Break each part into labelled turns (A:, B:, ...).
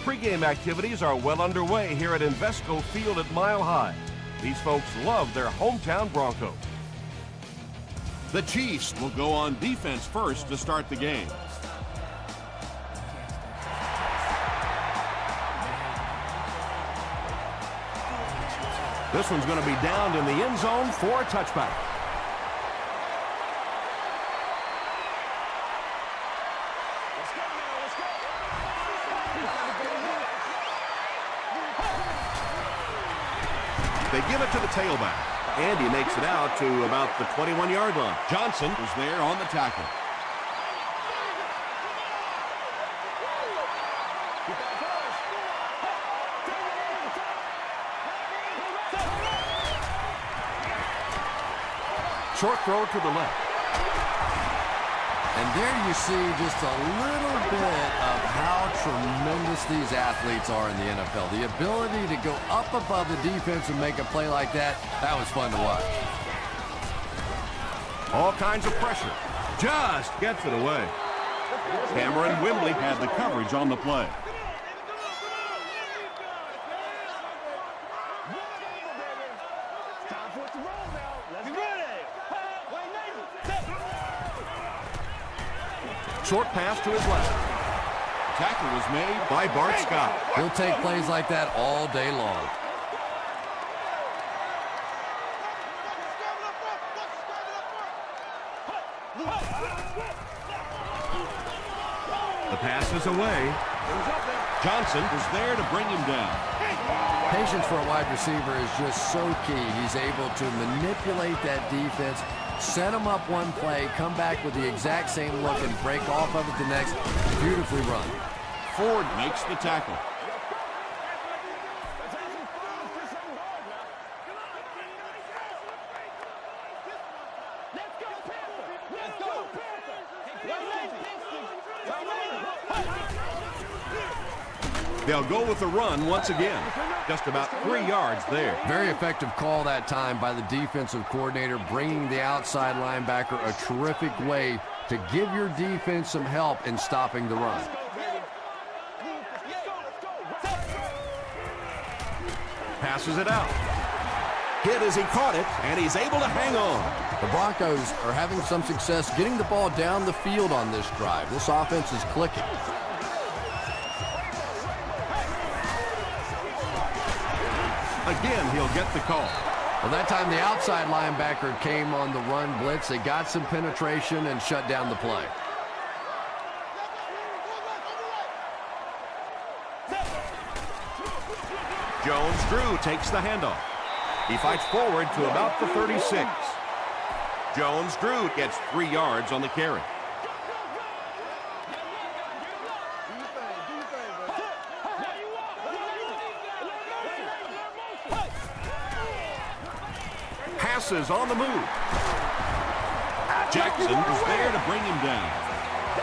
A: Pre-game activities are well underway here at Invesco Field at Mile High. These folks love their hometown Broncos.
B: The Chiefs will go on defense first to start the game.
A: This one's going to be downed in the end zone for a touchback. They give it to the tailback, and he makes it out to about the 21-yard line.
B: Johnson was there on the tackle.
A: Short throw to the left.
C: And there you see just a little bit of how tremendous these athletes are in the NFL. The ability to go up above the defense and make a play like that, that was fun to watch.
A: All kinds of pressure. Just gets it away.
B: Cameron Wimbley had the coverage on the play.
A: Short pass to his left.
B: Tackle was made
A: By Bart Scott.
C: He'll take plays like that all day long.
A: The pass is away.
B: Johnson was there to bring him down.
C: Patience for a wide receiver is just so key. He's able to manipulate that defense, set him up one play, come back with the exact same look, and break off of it the next. Beautifully run.
B: Ford makes the tackle.
A: They'll go with the run once again. Just about 3 yards there.
C: Very effective call that time by the defensive coordinator, bringing the outside linebacker a terrific way to give your defense some help in stopping the run.
A: Passes it out. Hit as he caught it, and he's able to hang on.
C: The Broncos are having some success getting the ball down the field on this drive. This offense is clicking.
A: Again, he'll get the call.
C: Well, that time the outside linebacker came on the run blitz. They got some penetration and shut down the play.
A: Jones-Drew takes the handoff. He fights forward to about the 36. Jones-Drew gets 3 yards on the carry. Passes on the move.
B: Jackson was there to bring him down.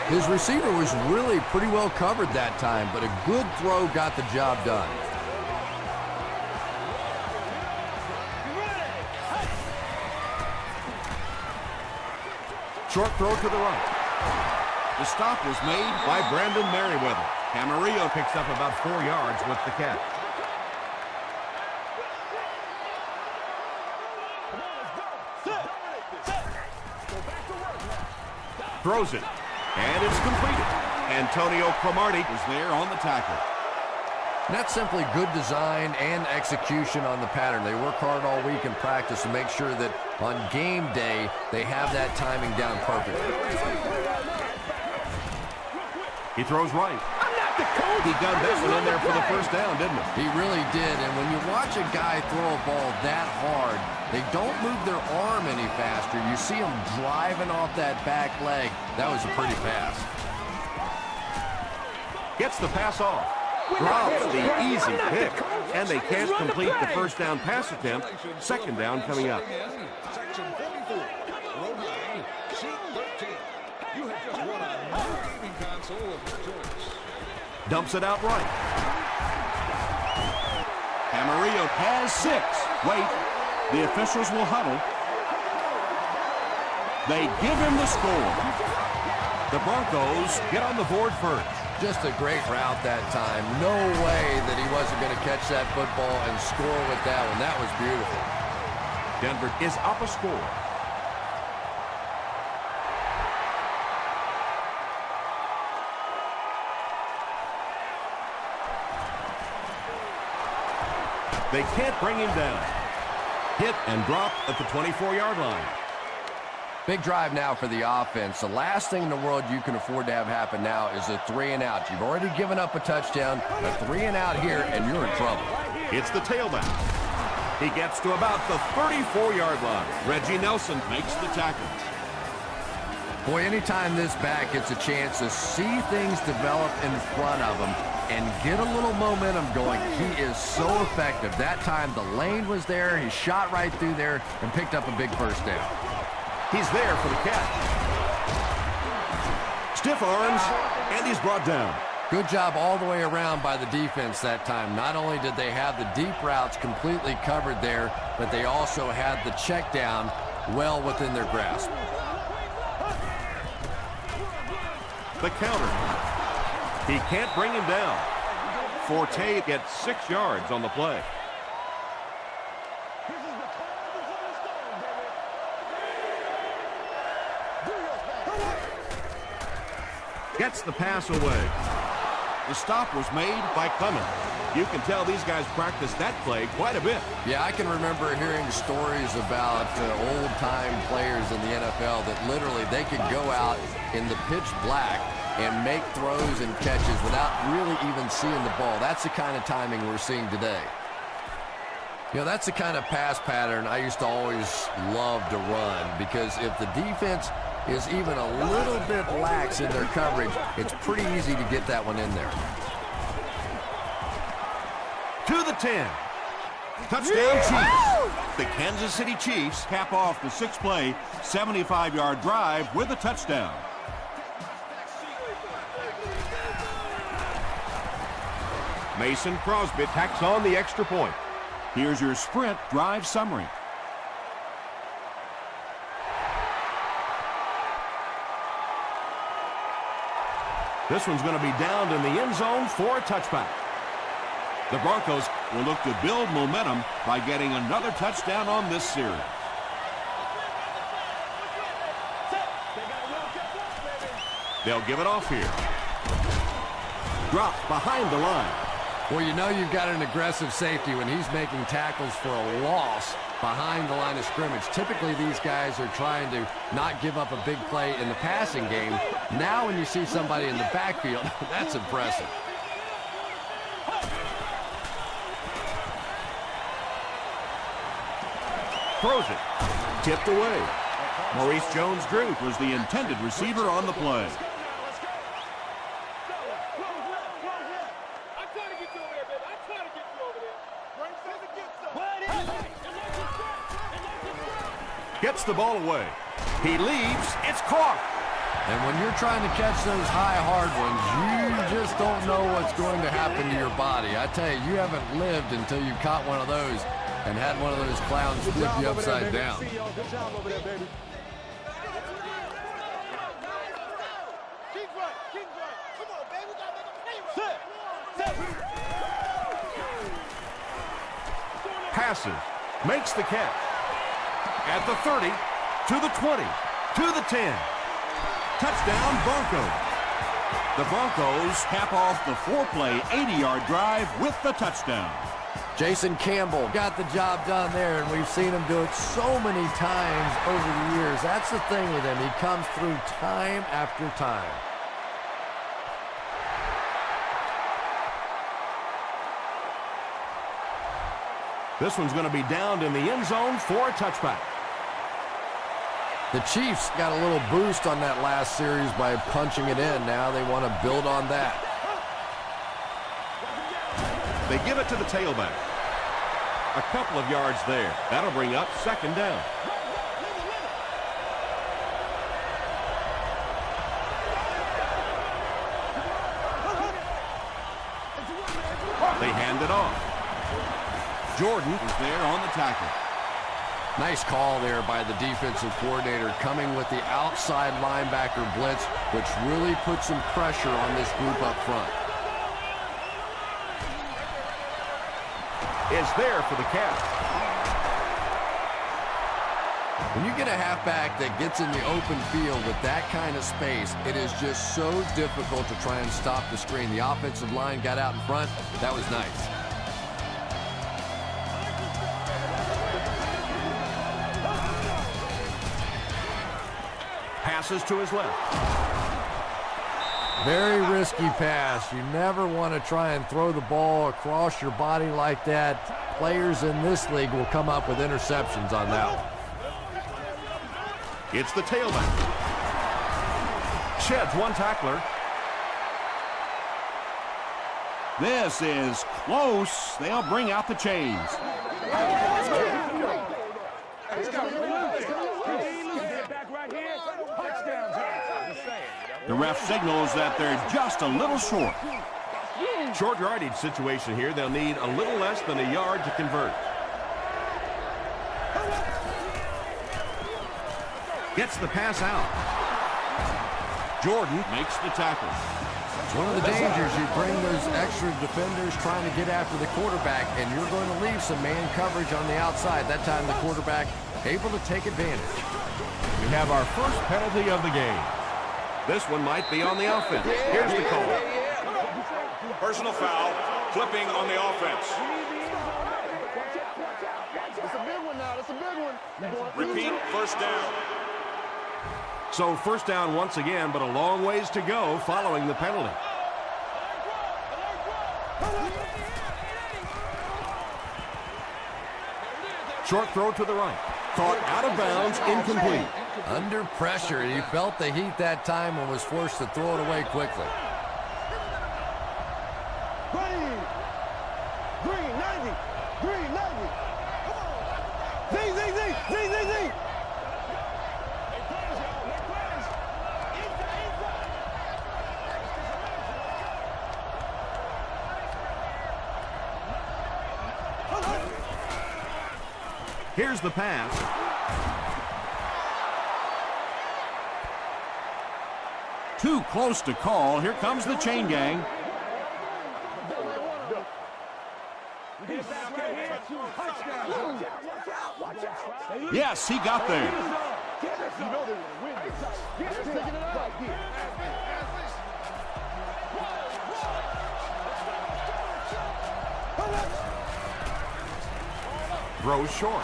C: His receiver was really pretty well covered that time, but a good throw got the job done.
A: Short throw to the right.
B: The stop was made
A: By Brandon Merriweather. Camarillo picks up about 4 yards with the catch. Throws it, and it's completed. Antonio Cromartie
B: was there on the tackle.
C: And that's simply good design and execution on the pattern. They work hard all week in practice to make sure that on game day they have that timing down perfectly.
A: He throws right. He got that one in there for the first down, didn't he?
C: He really did, and when you watch a guy throw a ball that hard, they don't move their arm any faster. You see them driving off that back leg. That was a pretty pass.
A: Gets the pass off. Drops the easy pick, and they can't complete the first down pass attempt. Second down coming up.
D: Section 44, row 9, sheet 13. You have just won a new gaming console of your choice.
A: Dumps it out right.
B: Camarillo has 6. Wait, the officials will huddle. They give him the score.
A: The Broncos get on the board first.
C: Just a great route that time. No way that he wasn't going to catch that football and score with that one. That was beautiful.
A: Denver is up a score. They can't bring him down. Hit and drop at the 24-yard line.
C: Big drive now for the offense. The last thing in the world you can afford to have happen now is a 3-and-out. You've already given up a touchdown, a 3-and-out here, and you're in trouble.
A: It's the tailback. He gets to about the 34-yard line. Reggie Nelson
B: Makes the tackle.
C: Boy, anytime this back gets a chance to see things develop in front of him and get a little momentum going, he is so effective. That time the lane was there, he shot right through there and picked up a big first down.
A: He's there for the catch. Stiff arms, and he's brought down.
C: Good job all the way around by the defense that time. Not only did they have the deep routes completely covered there, but they also had the check down well within their grasp.
A: The counter. He can't bring him down. Forte gets 6 yards on the play. Gets the pass away.
B: The stop was made by Clemens.
A: You can tell these guys practice that play quite a bit.
C: Yeah, I can remember hearing stories about old-time players in the NFL that literally they could go out in the pitch black and make throws and catches without really even seeing the ball. That's the kind of timing we're seeing today. You know, that's the kind of pass pattern I used to always love to run, because if the defense is even a little bit lax in their coverage, it's pretty easy to get that one in there.
A: To the 10. Touchdown, Chiefs.
B: The Kansas City Chiefs cap off the 6-play, 75-yard drive with a touchdown.
A: Mason Crosby tacks on the extra point.
B: Here's your sprint drive summary.
A: This one's going to be downed in the end zone for a touchback.
B: The Broncos will look to build momentum by getting another touchdown on this series.
A: They'll give it off here. Dropped behind the line.
C: Well, you know you've got an aggressive safety when he's making tackles for a loss behind the line of scrimmage. Typically, these guys are trying to not give up a big play in the passing game. Now, when you see somebody in the backfield, that's impressive.
A: Throws it. Tipped away. Maurice Jones-Drew
B: Was the intended receiver on the play.
A: gets the ball away. He leaves. It's caught.
C: And when you're trying to catch those high, hard ones, you just don't know what's going to happen to your body. I tell you, you haven't lived until you caught one of those and had one of those clowns flip you upside down.
D: Good job over there, baby.
A: Passes. Makes the catch. At the 30, to the 20, to the 10. Touchdown, Broncos.
B: The Broncos cap off the 4-play, 80-yard drive with the touchdown.
C: Jason Campbell got the job done there, and we've seen him do it so many times over the years. That's the thing with him. He comes through time after time.
A: This one's going to be downed in the end zone for a touchback.
C: The Chiefs got a little boost on that last series by punching it in. Now they want to build on that.
A: They give it to the tailback. A couple of yards there. That'll bring up second down. They hand it off. Jordan
B: is there on the tackle.
C: Nice call there by the defensive coordinator, coming with the outside linebacker blitz, which really puts some pressure on this group up front.
A: Is there for the catch.
C: When you get a halfback that gets in the open field with that kind of space, it is just so difficult to try and stop the screen. The offensive line got out in front. That was nice.
A: Passes to his left.
C: Very risky pass. You never want to try and throw the ball across your body like that. Players in this league will come up with interceptions on that one.
A: It's the tailback. Sheds one tackler.
B: This is close. They'll bring out the chains. The ref signals that they're just a little short.
A: Short yardage situation here. They'll need a little less than a yard to convert. Gets the pass out. Jordan
B: Makes the tackle.
C: It's one of the dangers. You bring those extra defenders trying to get after the quarterback, and you're going to leave some man coverage on the outside. That time the quarterback able to take advantage.
A: We have our first penalty of the game. This one might be on the offense. Here's the call.
E: Personal foul, flipping on the offense.
F: It's a big one now. It's a big one.
E: Repeat, first down.
A: So first down once again, but a long ways to go following the penalty. Short throw to the right. Caught out of bounds, incomplete.
C: Under pressure, he felt the heat that time and was forced to throw it away quickly.
F: Green, 90. Green, 90. Come on. Z.
A: Here's the pass.
B: Too close to call. Here comes the chain gang. Yes, he got there.
A: Throws short.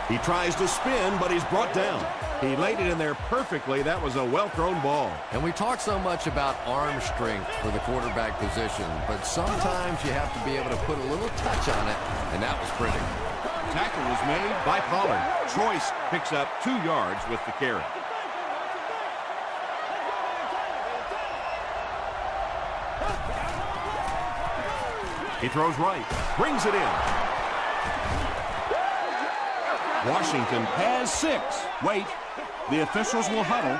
A: He tries to spin, but he's brought down. He laid it in there perfectly. That was a well-thrown ball.
C: And we talk so much about arm strength for the quarterback position, but sometimes you have to be able to put a little touch on it, and that was pretty.
B: Tackle was made
A: By Pollard. Choice picks up 2 yards with the carry. He throws right. Brings it in.
B: Washington has 6. Wait, the officials will huddle.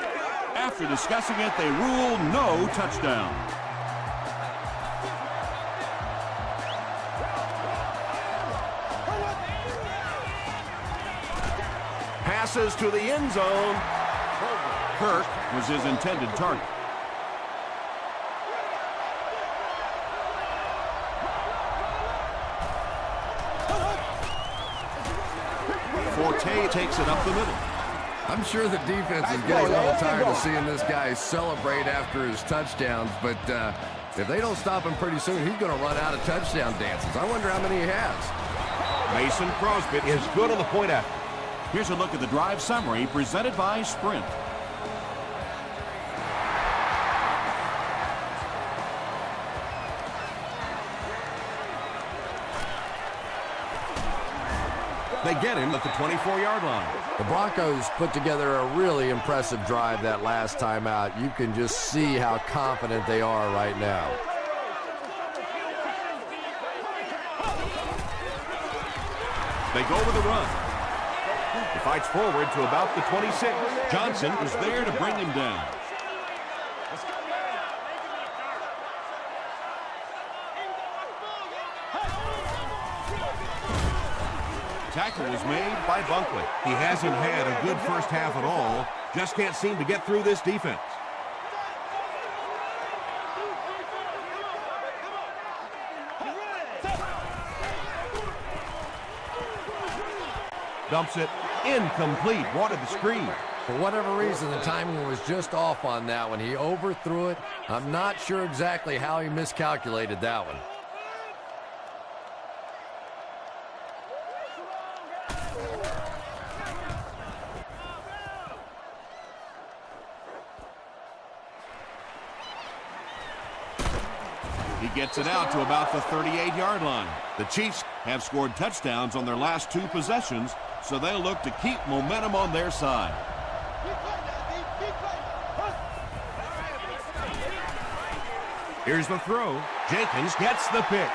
B: After discussing it, they rule no touchdown.
A: Passes to the end zone.
B: Kirk was his intended target.
A: Forte takes it up the middle.
C: I'm sure the defense is getting a little tired of seeing this guy celebrate after his touchdowns, but if they don't stop him pretty soon, he's going to run out of touchdown dances. I wonder how many he has.
A: Mason Crosby is good on the point after.
B: Here's a look at the drive summary presented by Sprint.
A: They get him at the 24-yard line.
C: The Broncos put together a really impressive drive that last time out. You can just see how confident they are right now.
A: They go with a run. He fights forward to about the 26.
B: Johnson was there to bring him down. Tackle was made by Bunkley.
A: He hasn't had a good first half at all. Just can't seem to get through this defense. Dumps it. Incomplete. Wanted the screen.
C: For whatever reason, the timing was just off on that one. He overthrew it. I'm not sure exactly how he miscalculated that one.
B: He gets it out to about the 38-yard line. The Chiefs have scored touchdowns on their last 2 possessions, so they'll look to keep momentum on their side.
A: Here's the throw. Jenkins gets the pick.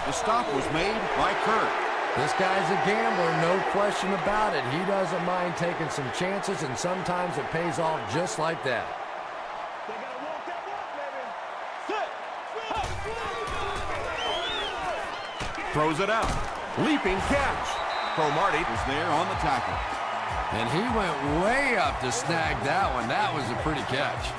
B: The stop was made by Kurt.
C: This guy's a gambler, no question about it. He doesn't mind taking some chances, and sometimes it pays off just like that.
A: Throws it out. Leaping catch. Cromartie
B: Was there on the tackle.
C: And he went way up to snag that one. That was a pretty catch.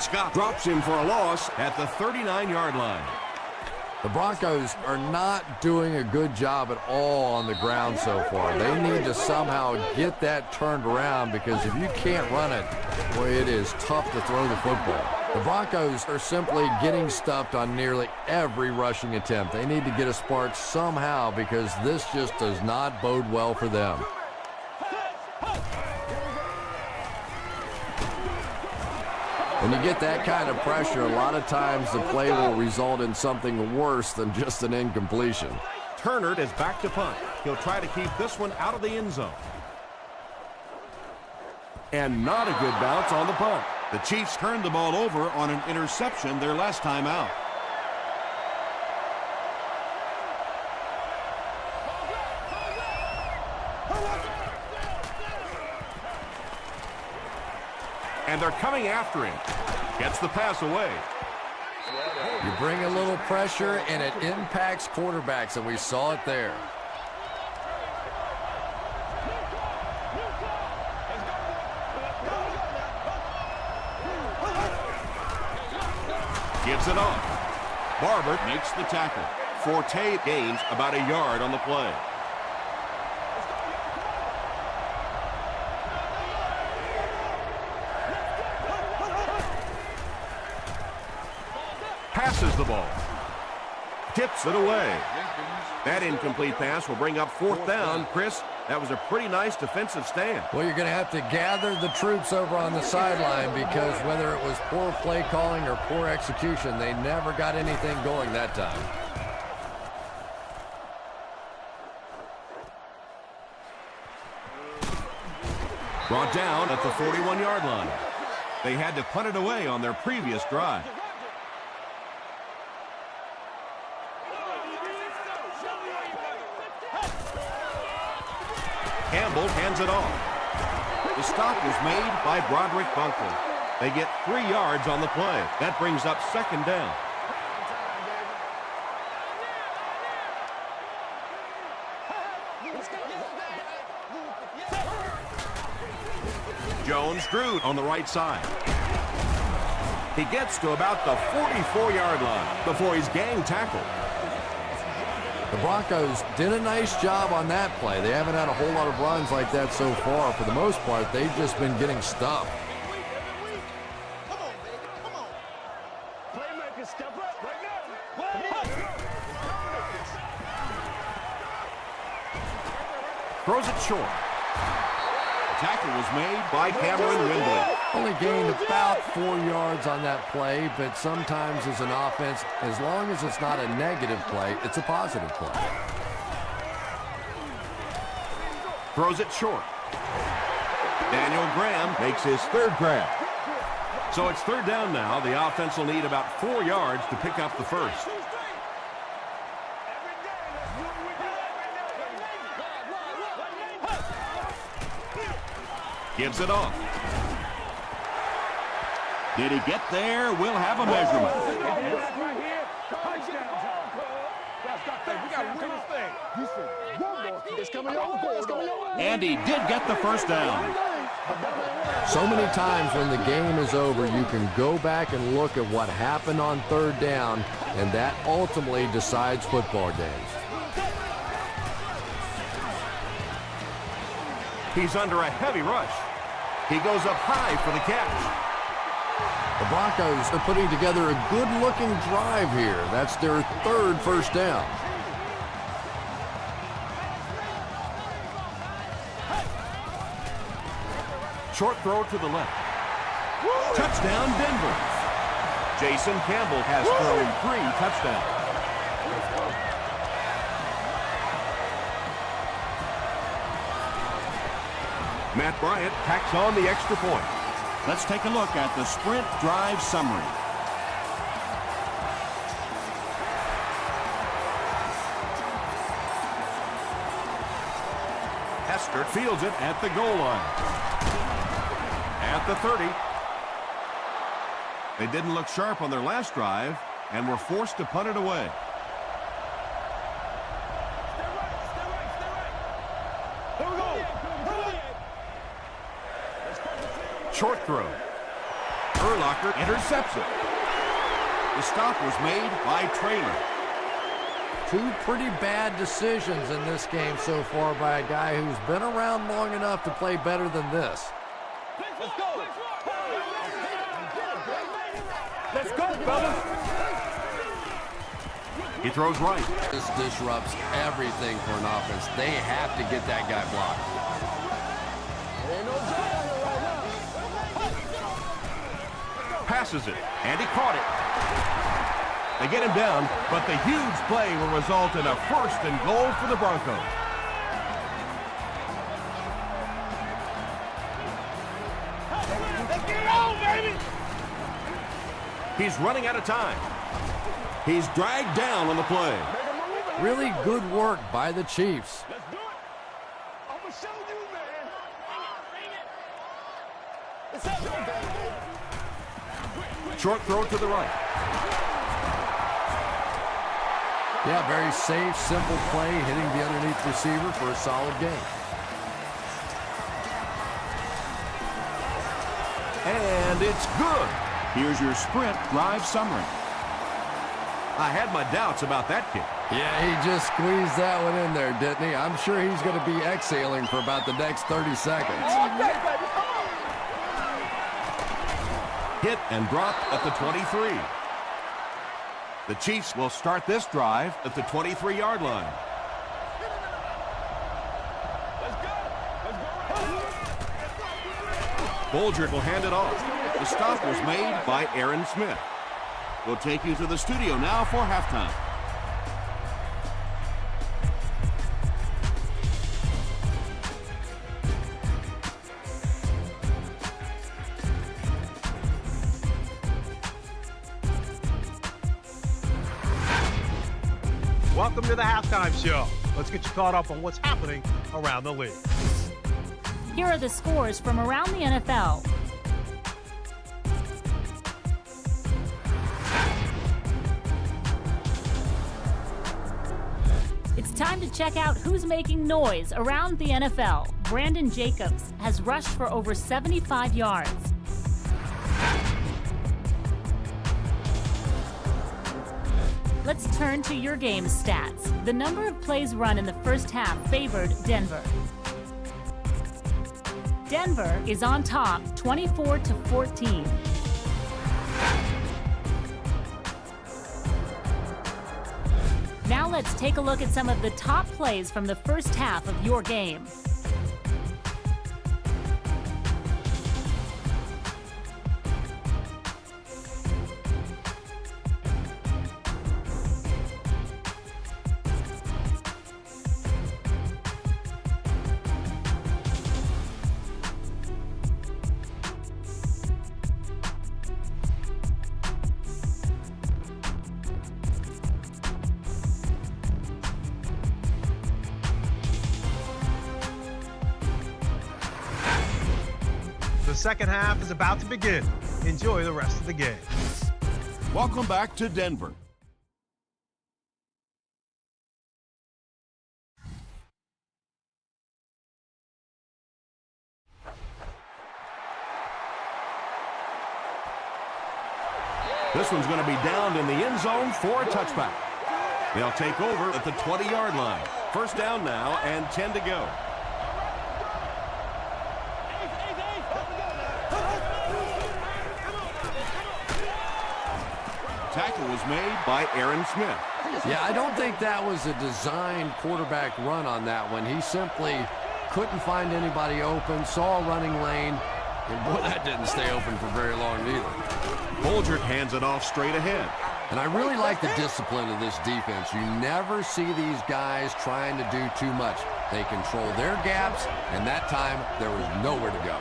A: Scott drops him for a loss at the 39-yard line.
C: The Broncos are not doing a good job at all on the ground so far. They need to somehow get that turned around, because if you can't run it, boy, it is tough to throw the football. The Broncos are simply getting stuffed on nearly every rushing attempt. They need to get a spark somehow, because this just does not bode well for them. When you get that kind of pressure, a lot of times the play will result in something worse than just an incompletion.
A: Turner is back to punt. He'll try to keep this one out of the end zone. And not a good bounce on the punt.
B: The Chiefs turned the ball over on an interception their last time out.
A: And they're coming after him. Gets the pass away.
C: You bring a little pressure, and it impacts quarterbacks, and we saw it there.
A: Gives it off.
B: Barber makes the tackle. Forte gains about a yard on the play.
A: Passes the ball. Tips it away. That incomplete pass will bring up 4th down. Chris, that was a pretty nice defensive stand.
C: Well, you're going to have to gather the troops over on the sideline, because whether it was poor play calling or poor execution, they never got anything going that time.
A: Brought down at the 41-yard line. They had to punt it away on their previous drive. Campbell hands it off.
B: The stop was made by Broderick Bunkley.
A: They get 3 yards on the play. That brings up 2nd down. Jones drew on the right side. He gets to about the 44-yard line before he's gang tackled.
C: The Broncos did a nice job on that play. They haven't had a whole lot of runs like that so far. For the most part, they've just been getting stuffed.
F: Come on, baby. Come on. Playmakers, step up right now.
A: Throws it short.
B: Tackle was made
A: By Cameron Windley.
C: Only gained about 4 yards on that play, but sometimes as an offense, as long as it's not a negative play, it's a positive play.
A: Throws it short. Daniel Graham makes his 3rd grab. So it's 3rd down now. The offense will need about 4 yards to pick up the first. Gives it off.
B: Did he get there? We'll have a measurement.
F: Right here. Touchdown. Hey, we got to win this thing. You said one more. It's coming your way. It's coming your way.
B: And he did get the first down.
C: So many times when the game is over, you can go back and look at what happened on third down, and that ultimately decides football games.
A: He's under a heavy rush. He goes up high for the catch.
C: The Broncos are putting together a good-looking drive here. That's their third first down.
A: Short throw to the left. Touchdown, Denver. Jason Campbell has thrown 3 touchdowns. Matt Bryant tacks on the extra point.
B: Let's take a look at the sprint drive summary.
A: Hester fields it at the goal line. At the 30. They didn't look sharp on their last drive and were forced to punt it away.
F: Here we go.
A: Short throw. Urlacher intercepts it.
B: The stop was made by Traylor.
C: 2 pretty bad decisions in this game so far by a guy who's been around long enough to play better than this.
F: Let's go. Let's go, fellas.
A: He throws right.
C: This disrupts everything for an offense. They have to get that guy blocked.
A: Passes it, and he caught it. They get him down, but the huge play will result in a 1st and goal for the Broncos.
F: Let's get it on, baby.
A: He's running out of time. He's dragged down on the play.
C: Really good work by the Chiefs.
F: Let's do it. I'm going to show you, man. It's up, baby.
A: Short throw to the right.
C: Yeah, very safe, simple play, hitting the underneath receiver for a solid gain.
A: And it's good.
B: Here's your sprint drive summary.
A: I had my doubts about that kick.
C: Yeah, he just squeezed that one in there, didn't he? I'm sure he's going to be exhaling for about the next 30 seconds.
A: Hit and dropped at the 23. The Chiefs will start this drive at the 23-yard line. Bolger will hand it off.
B: The stop was made by Aaron Smith. We'll take you to the studio now for halftime.
G: Welcome to the Halftime Show. Let's get you caught up on what's happening around the league.
H: Here are the scores from around the NFL. It's time to check out who's making noise around the NFL. Brandon Jacobs has rushed for over 75 yards. Let's turn to your game stats. The number of plays run in the first half favored Denver. Denver is on top, 24-14. Now let's take a look at some of the top plays from the first half of your game.
G: The second half is about to begin. Enjoy the rest of the game.
B: Welcome back to Denver.
A: This one's going to be downed in the end zone for a touchback. They'll take over at the 20-yard line. First down now and 10 to go.
B: Tackle was made by Aaron Smith.
C: Yeah, I don't think that was a designed quarterback run on that one. He simply couldn't find anybody open, saw a running lane, and boy, that didn't stay open for very long either.
A: Bolger hands it off straight ahead.
C: And I really like the discipline of this defense. You never see these guys trying to do too much. They control their gaps, and that time there was nowhere to go.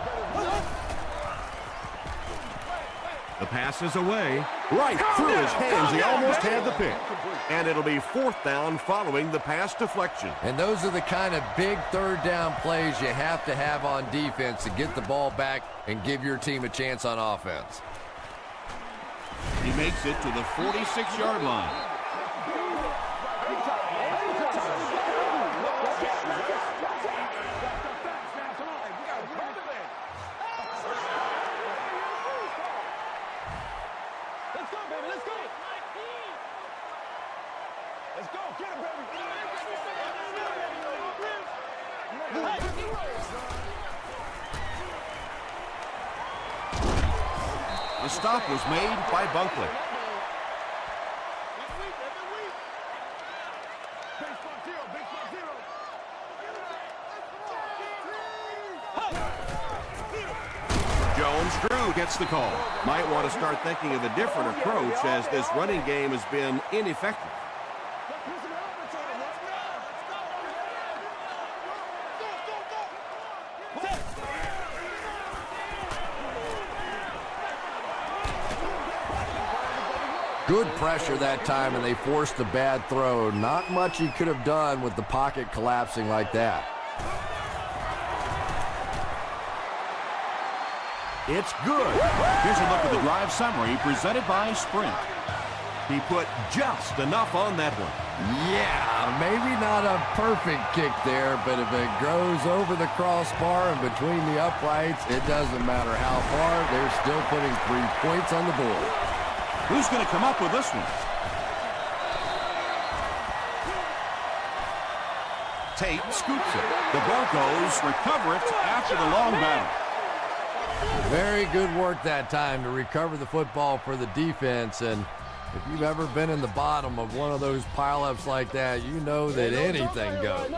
A: The pass is away. Right through his hands. He almost had the pick. And it'll be fourth down following the pass deflection.
C: And those are the kind of big third down plays you have to have on defense to get the ball back and give your team a chance on offense.
B: He makes it to the 46-yard line. The stop was made by Bunkley.
A: Jones-Drew gets the call. Might want to start thinking of a different approach as this running game has been ineffective.
C: Good pressure that time, and they forced a bad throw. Not much he could have done with the pocket collapsing like that.
A: It's good.
B: Here's a look at the drive summary presented by Sprint.
A: He put just enough on that one.
C: Yeah, maybe not a perfect kick there, but if it goes over the crossbar and between the uprights, it doesn't matter how far, they're still putting 3 points on the board.
B: Who's going to come up with this one?
A: Tate scoops it.
B: The Broncos recover it after the long battle.
C: Very good work that time to recover the football for the defense. And if you've ever been in the bottom of one of those pileups like that, you know that anything goes.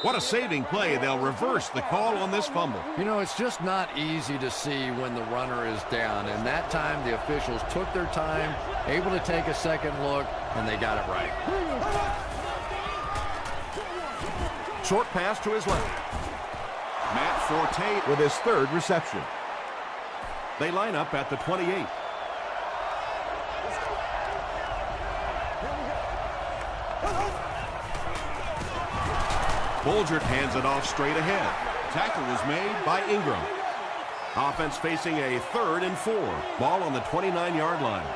A: What a saving play. They'll reverse the call on this fumble.
C: You know, it's just not easy to see when the runner is down. And that time, the officials took their time, able to take a second look, and they got it right.
A: Short pass to his left.
B: Matt Forte
A: With his third reception. They line up at the 28. Bolger hands it off straight ahead.
B: tackle was made
A: By Ingram. Offense facing a 3rd and 4. Ball on the 29-yard line.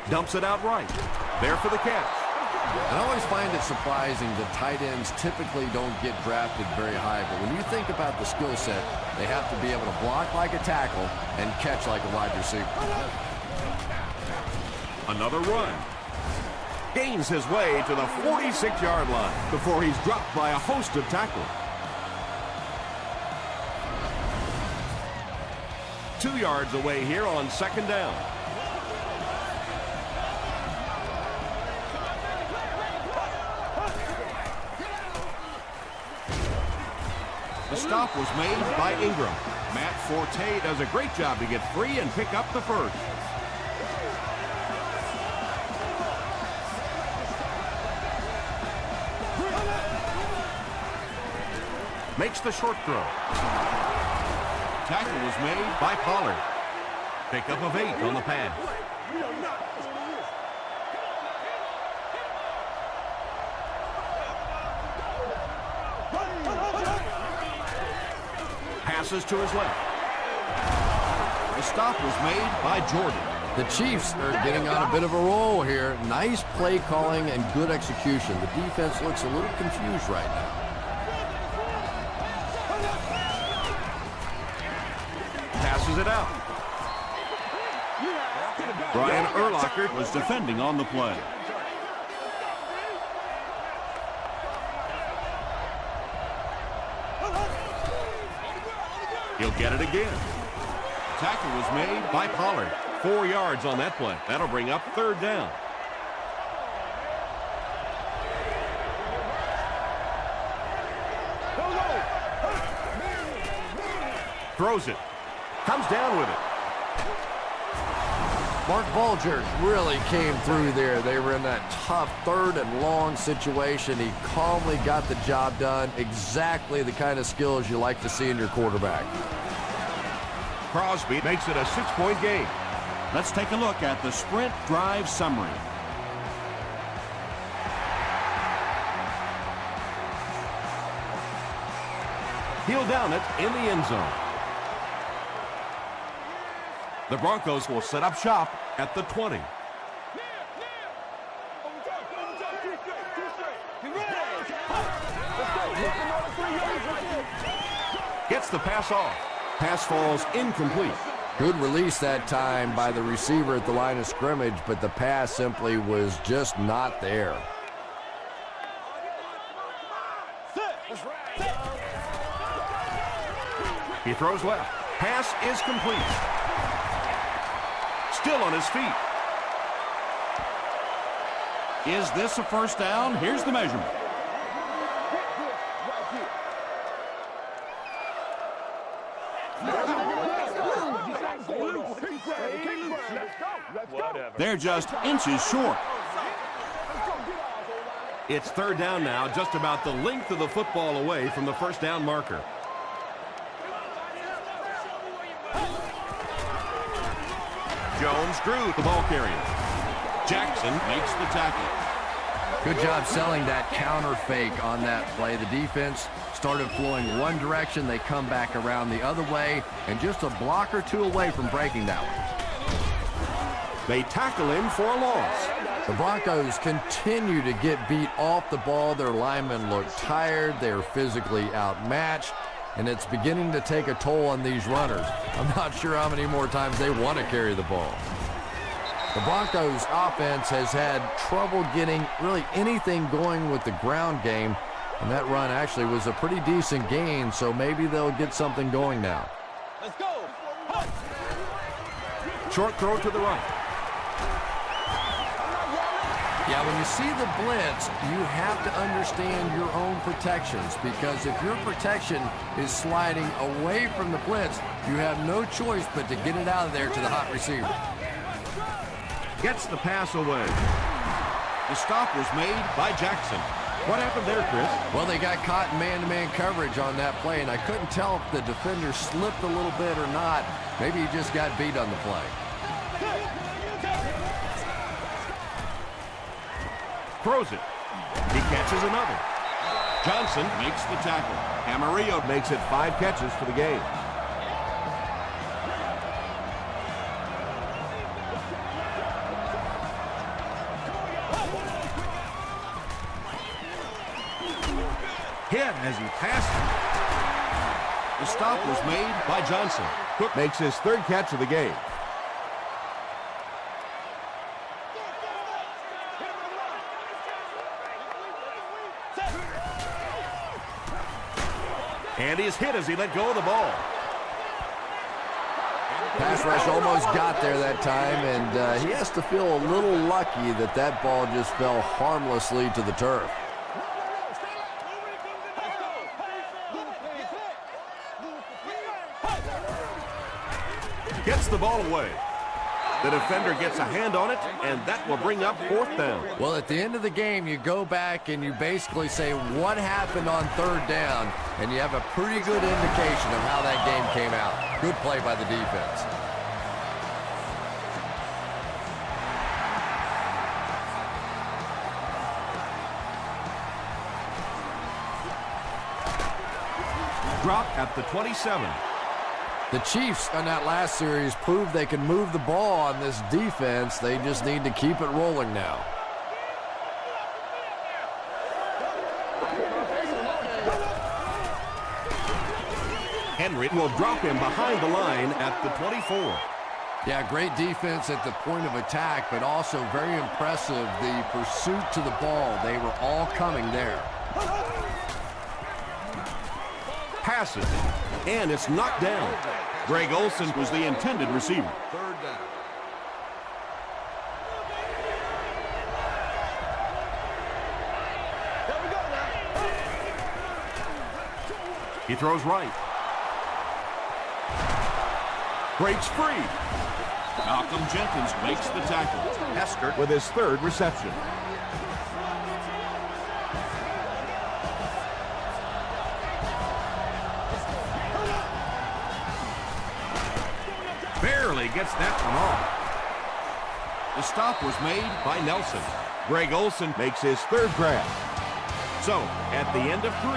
A: Dumps it out right. There for the catch.
C: I always find it surprising that tight ends typically don't get drafted very high, but when you think about the skill set, they have to be able to block like a tackle and catch like a wide receiver.
A: Another run. Gains his way to the 46-yard line before he's dropped by a host of tacklers. 2 yards away here on 2nd down.
B: The stop was made by Ingram. Matt Forte does a great job to get free and pick up the first.
A: makes the short throw.
B: Tackle was made.
A: By Pollard. Pickup of 8 on the pass. Passes to his left.
B: The stop was made by Jordan.
C: The Chiefs are getting on a bit of a roll here. Nice play calling and good execution. The defense looks a little confused right now.
A: Passes it out. Brian Urlacher
B: Was defending on the play.
A: He'll get it again.
B: Tackle was made.
A: By Pollard. 4 yards on that play. That'll bring up 3rd down. Throws it. Comes down with it.
C: Mark Bulger really came through there. They were in that tough 3rd and long situation. He calmly got the job done. Exactly the kind of skills you like to see in your quarterback.
A: Crosby makes it a 6-point game.
B: Let's take a look at the sprint drive summary.
A: He'll down it in the end zone. The Broncos will set up shop at the 20. Gets the pass off. Pass falls incomplete.
C: Good release that time by the receiver at the line of scrimmage, but the pass simply was just not there.
A: He throws left. Pass is complete. Still on his feet.
B: Is this a first down? Here's the measurement. They're just inches short.
A: It's 3rd down now, just about the length of the football away from the first down marker. Jones drew the ball carrier.
B: Jackson makes the tackle.
C: Good job selling that counter fake on that play. The defense started flowing one direction. They come back around the other way, and just a block or two away from breaking that one.
A: They tackle him for a loss.
C: The Broncos continue to get beat off the ball. Their linemen look tired. They're physically outmatched, and it's beginning to take a toll on these runners. I'm not sure how many more times they want to carry the ball. The Broncos offense has had trouble getting really anything going with the ground game, and that run actually was a pretty decent gain, so maybe they'll get something going now.
F: Let's go.
A: Short throw to the right.
C: Yeah, when you see the blitz, you have to understand your own protections, because if your protection is sliding away from the blitz, you have no choice but to get it out of there to the hot receiver.
A: Gets the pass away.
B: The stop was made by Jackson.
A: What happened there, Chris?
C: Well, they got caught in man-to-man coverage on that play, and I couldn't tell if the defender slipped a little bit or not. Maybe he just got beat on the play.
A: Throws it. He catches another.
B: Johnson makes the tackle. Camarillo
A: Makes it 5 catches for the game. Hit as he passed.
B: The stop was made
A: By Johnson. Cook makes his 3rd catch of the game. And he's hit as he let go of the ball.
C: Pass rush almost got there that time, and he has to feel a little lucky that that ball just fell harmlessly to the turf.
A: Gets the ball away. The defender gets a hand on it, and that will bring up 4th down.
C: Well, at the end of the game, you go back and you basically say what happened on 3rd down, and you have a pretty good indication of how that game came out. Good play by the defense.
A: Drop at the 27.
C: The Chiefs on that last series proved they can move the ball on this defense. They just need to keep it rolling now.
A: Henry will drop him behind the line at the 24.
C: Yeah, great defense at the point of attack, but also very impressive the pursuit to the ball. They were all coming there.
A: Passes, and it's knocked down.
B: Greg Olsen was the intended receiver.
D: 3rd down.
A: He throws right. Breaks free.
B: Malcolm Jenkins makes the tackle.
A: Heskert with his 3rd reception. Barely gets that one off.
B: The stop was made
A: By Nelson. Greg Olsen makes his 3rd grab. So, at the end of 3,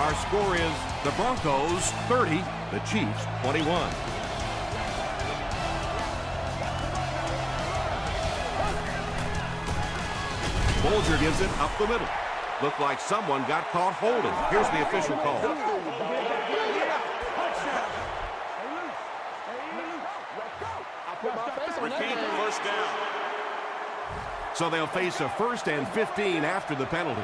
A: our score is the Broncos 30, the Chiefs 21. Bolger gives it up the middle. Looked like someone got caught holding. Here's the official call.
E: Repeat, 1st down.
A: So they'll face a 1st and 15 after the penalty.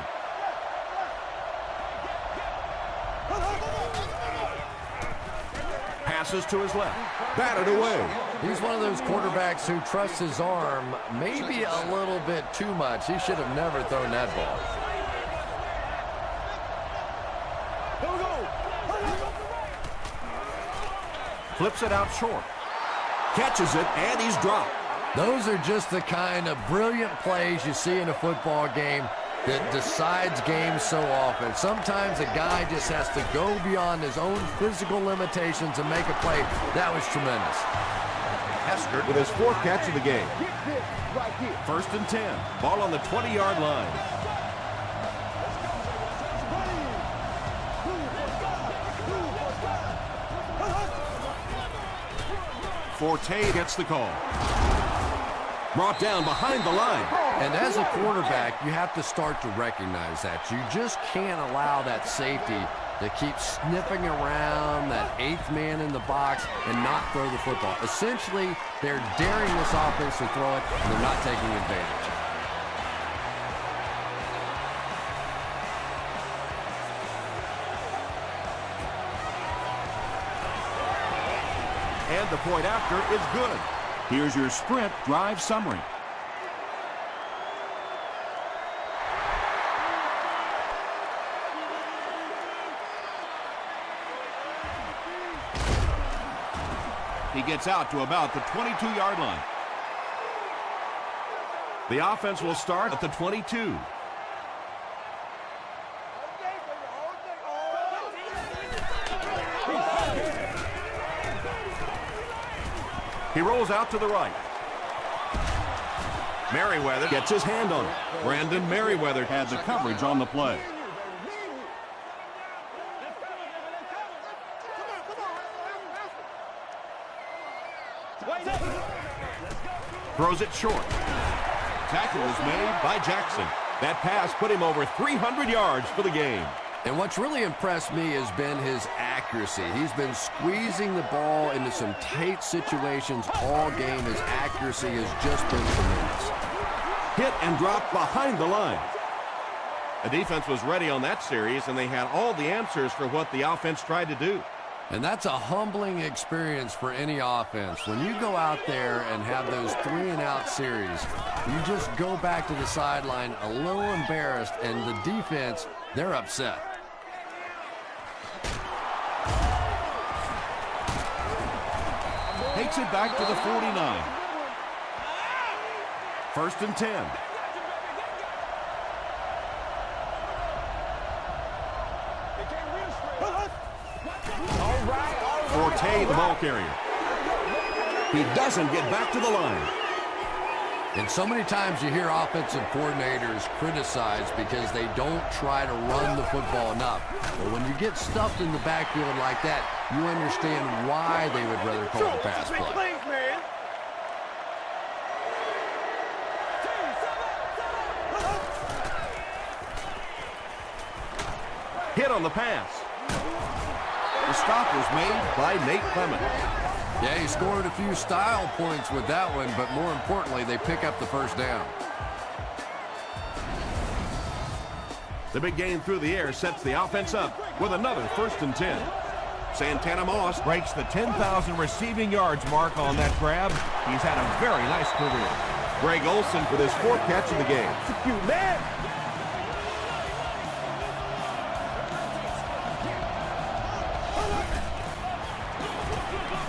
A: Passes to his left. Batted away.
C: He's one of those quarterbacks who trusts his arm maybe a little bit too much. He should have never thrown that ball.
A: Flips it out short. Catches it, and he's dropped.
C: Those are just the kind of brilliant plays you see in a football game that decides games so often. Sometimes a guy just has to go beyond his own physical limitations and make a play. That was tremendous.
A: Heskert with his 4th catch of the game. 1st and 10. Ball on the 20-yard line. Forte gets the call. Brought down behind the line.
C: And as a quarterback, you have to start to recognize that. You just can't allow that safety to keep sniffing around that 8th man in the box and not throw the football. Essentially, they're daring this offense to throw it, and they're not taking advantage.
A: And the point after is good.
B: Here's your sprint drive summary. He gets out to about the 22-yard line.
A: The offense will start at the 22. He rolls out to the right. Merriweather gets his hand on it.
B: Brandon Merriweather had the coverage on the play.
A: Throws it short. Tackle is made by Jackson. That pass put him over 300 yards for the game.
C: And what's really impressed me has been his accuracy. He's been squeezing the ball into some tight situations all game. His accuracy has just been tremendous.
A: Hit and drop behind the line. The defense was ready on that series, and they had all the answers for what the offense tried to do.
C: And that's a humbling experience for any offense. When you go out there and have those 3-and-out series, you just go back to the sideline a little embarrassed, and the defense, they're upset.
B: Takes it back to the 49.
A: First and 10. Forte, the ball carrier. He doesn't get back to the line.
C: And so many times you hear offensive coordinators criticized because they don't try to run the football enough. But when you get stuffed in the backfield like that, you understand why they would rather call the pass play.
A: Hit on the pass. The stop was made by Nate Clement.
C: Yeah, he scored a few style points with that one, but more importantly, they pick up the first down.
A: The big game through the air sets the offense up with another first and 10. Santana Moss breaks the 10,000 receiving yards mark on that grab. He's had a very nice career. Greg Olsen with his 4th catch of the game.
F: You man!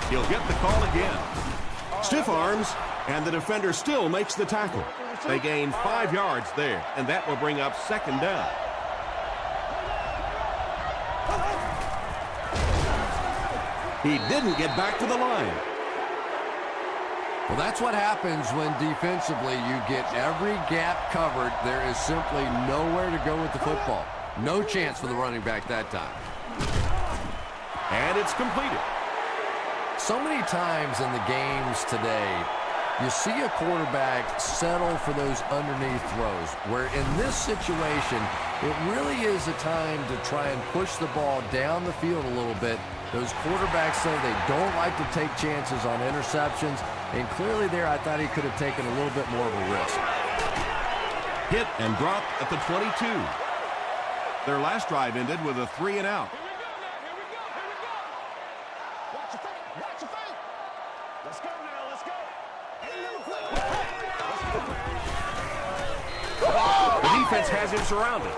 A: He'll get the call again. Stiff arms, and the defender still makes the tackle. They gain 5 yards there, and that will bring up second down. He didn't get back to the line.
C: Well, that's what happens when defensively you get every gap covered. There is simply nowhere to go with the football. No chance for the running back that time.
A: And it's completed.
C: So many times in the games today, you see a quarterback settle for those underneath throws, where in this situation, it really is a time to try and push the ball down the field a little bit. Those quarterbacks, though, they don't like to take chances on interceptions, and clearly there I thought he could have taken a little bit more of a risk.
A: Hit and dropped at the 22. Their last drive ended with a 3-and-out. The defense has him surrounded.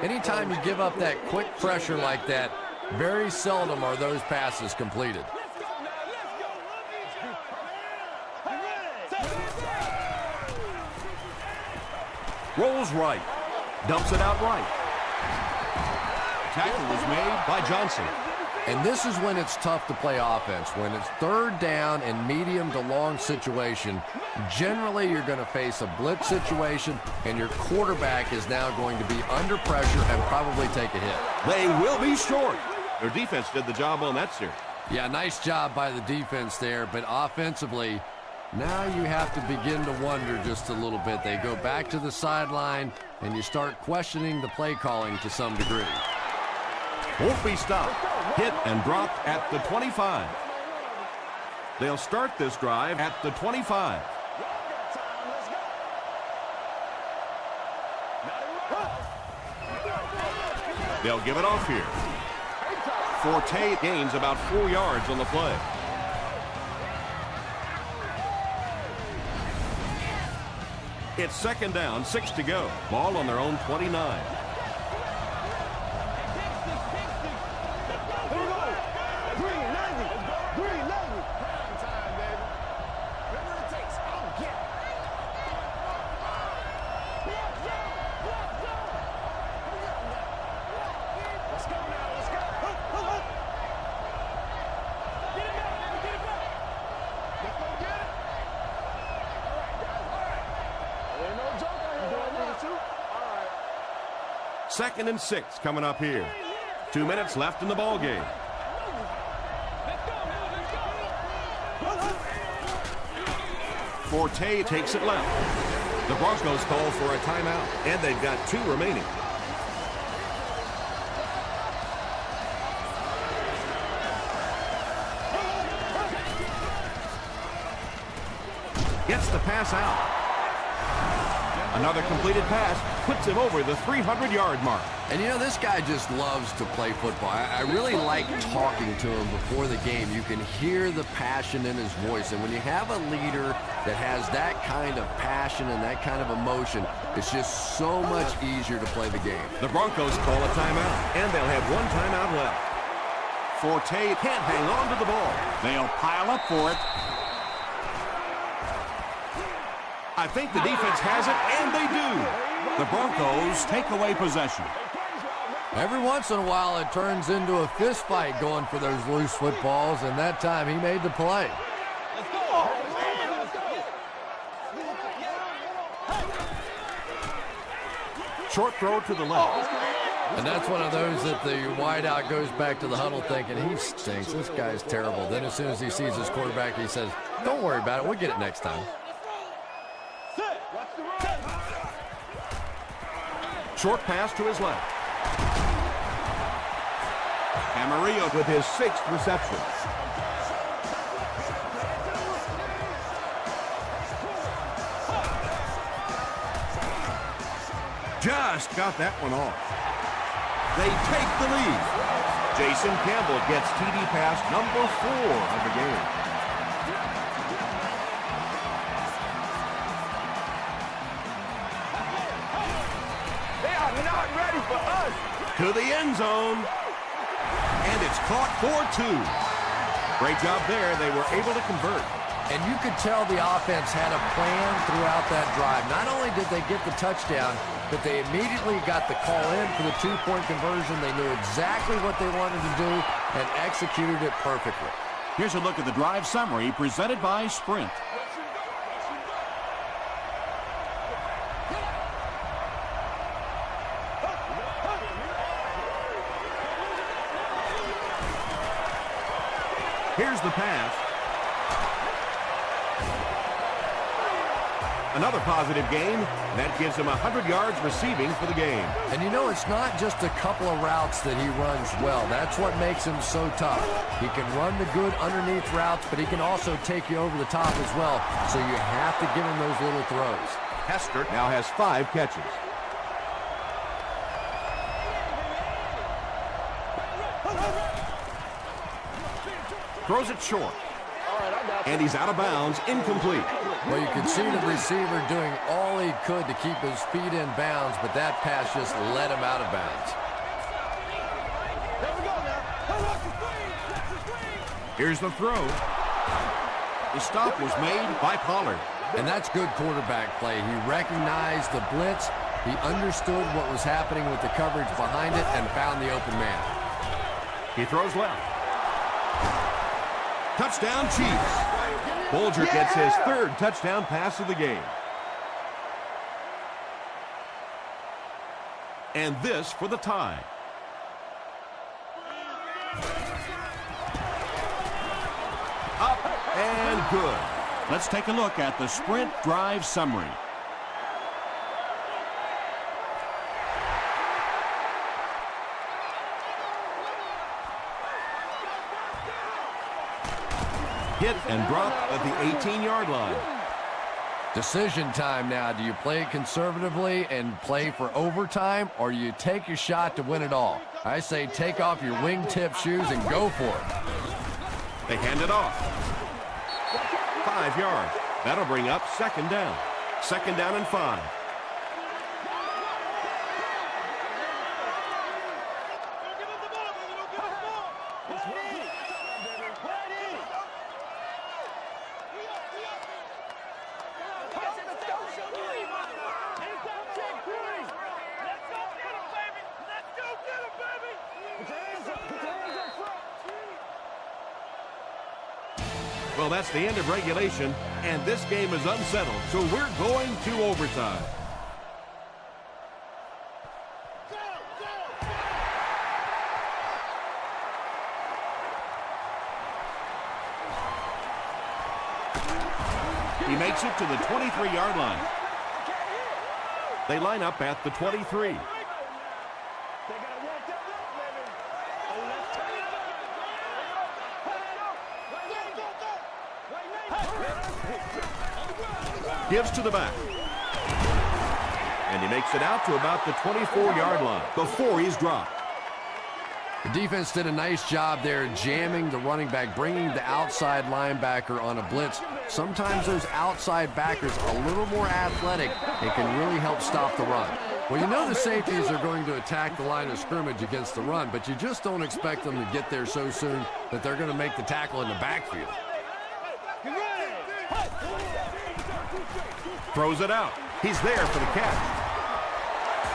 C: Anytime you give up that quick pressure like that, very seldom are those passes completed.
A: Rolls right. Dumps it out right. Tackle was made by Johnson.
C: And this is when it's tough to play offense. When it's third down and medium to long situation, generally you're going to face a blitz situation, and your quarterback is now going to be under pressure and probably take a hit.
A: They will be short. Their defense did the job on that series.
C: Yeah, nice job by the defense there, but offensively, now you have to begin to wonder just a little bit. They go back to the sideline, and you start questioning the play calling to some degree.
A: Won't be stopped. Hit and dropped at the 25. They'll start this drive at the 25. They'll give it off here. Forte gains about 4 yards on the play. It's second down, 6 to go. Ball on their own 29. Second and 6 coming up here. 2 minutes left in the ball game. Forte takes it left. The Broncos call for a timeout, and they've got 2 remaining. Gets the pass out. Another completed pass puts him over the 300-yard mark.
C: And you know, this guy just loves to play football. I really like talking to him before the game. You can hear the passion in his voice. And when you have a leader that has that kind of passion and that kind of emotion, it's just so much easier to play the game.
A: The Broncos call a timeout, and they'll have 1 timeout left. Forte can't hang on to the ball.
B: They'll pile up for it. I think the defense has it, and they do. The Broncos take away possession.
C: Every once in a while, it turns into a fist fight going for those loose footballs, and that time he made the play.
A: Short throw to the left.
C: And that's one of those that the wideout goes back to the huddle thinking, he stinks, this guy's terrible. Then as soon as he sees his quarterback, he says, don't worry about it, we'll get it next time.
A: Short pass to his left.
B: Camarillo
A: With his 6th reception. Just got that one off. They take the lead. Jason Campbell gets TD pass number 4 of the game.
F: They are not ready for us.
A: To the end zone. And it's caught for 2. Great job there. They were able to convert.
C: And you could tell the offense had a plan throughout that drive. Not only did they get the touchdown, but they immediately got the call in for the 2-point conversion. They knew exactly what they wanted to do and executed it perfectly.
B: Here's a look at the drive summary presented by Sprint.
A: Here's the pass. Another positive gain. That gives him 100 yards receiving for the game.
C: And you know, it's not just a couple of routes that he runs well. That's what makes him so tough. He can run the good underneath routes, but he can also take you over the top as well. So you have to give him those little throws.
A: Hester now has 5 catches. Throws it short. And he's out of bounds, incomplete.
C: Well, you could see the receiver doing all he could to keep his feet in bounds, but that pass just let him out of bounds.
A: Here's the throw.
B: The stop was made by Pollard.
C: And that's good quarterback play. He recognized the blitz, he understood what was happening with the coverage behind it, and found the open man.
A: He throws left. Touchdown, Chiefs. Bolger gets his 3rd touchdown pass of the game. And this for the tie. Up and good.
B: Let's take a look at the Sprint drive summary.
A: Hit and drop at the 18-yard line.
C: Decision time now. Do you play it conservatively and play for overtime, or do you take your shot to win it all? I say take off your wingtip shoes and go for it.
A: They hand it off. 5 yards. That'll bring up 2nd down. 2nd down and 5. Well, that's the end of regulation, and this game is unsettled, so we're going to overtime. He makes it to the 23-yard line. They line up at the 23. Gives to the back. And he makes it out to about the 24-yard line before he's dropped.
C: The defense did a nice job there jamming the running back, bringing the outside linebacker on a blitz. Sometimes those outside backers are a little more athletic and can really help stop the run. Well, you know the safeties are going to attack the line of scrimmage against the run, but you just don't expect them to get there so soon that they're going to make the tackle in the backfield.
A: Throws it out. He's there for the catch.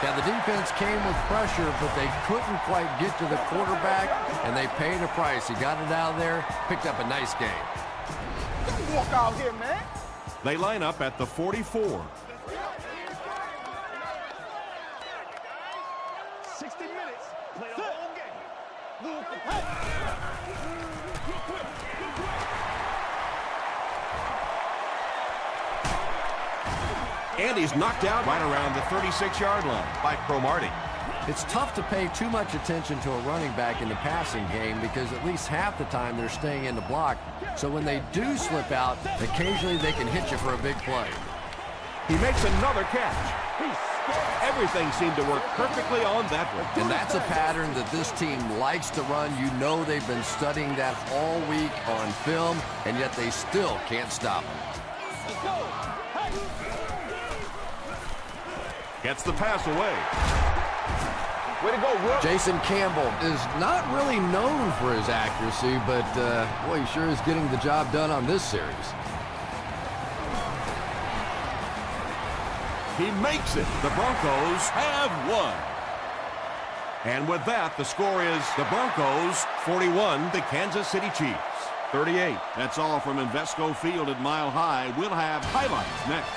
C: Yeah, the defense came with pressure, but they couldn't quite get to the quarterback, and they paid a price. He got it out of there, picked up a nice gain.
F: Don't walk out here, man.
A: They line up at the 44.
F: 60 minutes. Play the whole game.
A: And he's knocked out right around the 36-yard line by Cromartie.
C: It's tough to pay too much attention to a running back in the passing game because at least half the time they're staying in the block. So when they do slip out, occasionally they can hit you for a big play.
A: He makes another catch. Everything seemed to work perfectly on that one.
C: And that's a pattern that this team likes to run. You know they've been studying that all week on film, and yet they still can't stop him.
A: Gets the pass away.
F: Way to go, Rook.
C: Jason Campbell is not really known for his accuracy, but boy, he sure is getting the job done on this series.
A: He makes it. The Broncos have won. And with that, the score is the Broncos 41, the Kansas City Chiefs 38.
B: That's all from Invesco Field at Mile High. We'll have highlights next.